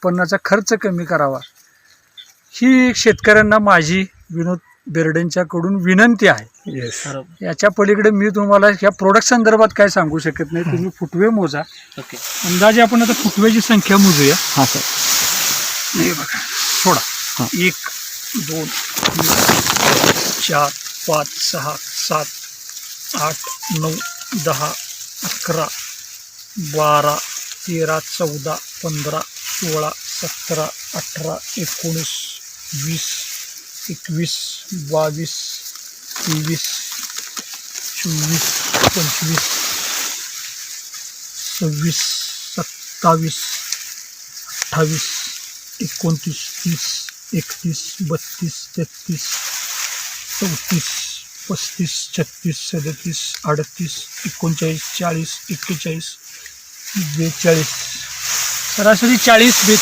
उत्पन्नाचा खर्च कमी करावा, ही शेतकऱ्यांना माझी विनोद बेर्डेंच्याकडून विनंती आहे. येस. याच्या पलीकडे मी तुम्हाला या प्रोडक्ट संदर्भात काय सांगू शकत नाही. तुम्ही फुटवे मोजा. ओके. अंदाजे आपण आता फुटव्याची संख्या मोजूया. हां सर. हे बघा, सोडा. हां. 1 2 3 4 5 6 7 8 9 10 11 12 13 14 15 16 17 18 19 20 21 22 23 24 25 26 27 28 29 30 31 32 33 34 35 36 37 38 39 40 41 42 42 सरासरी 40 42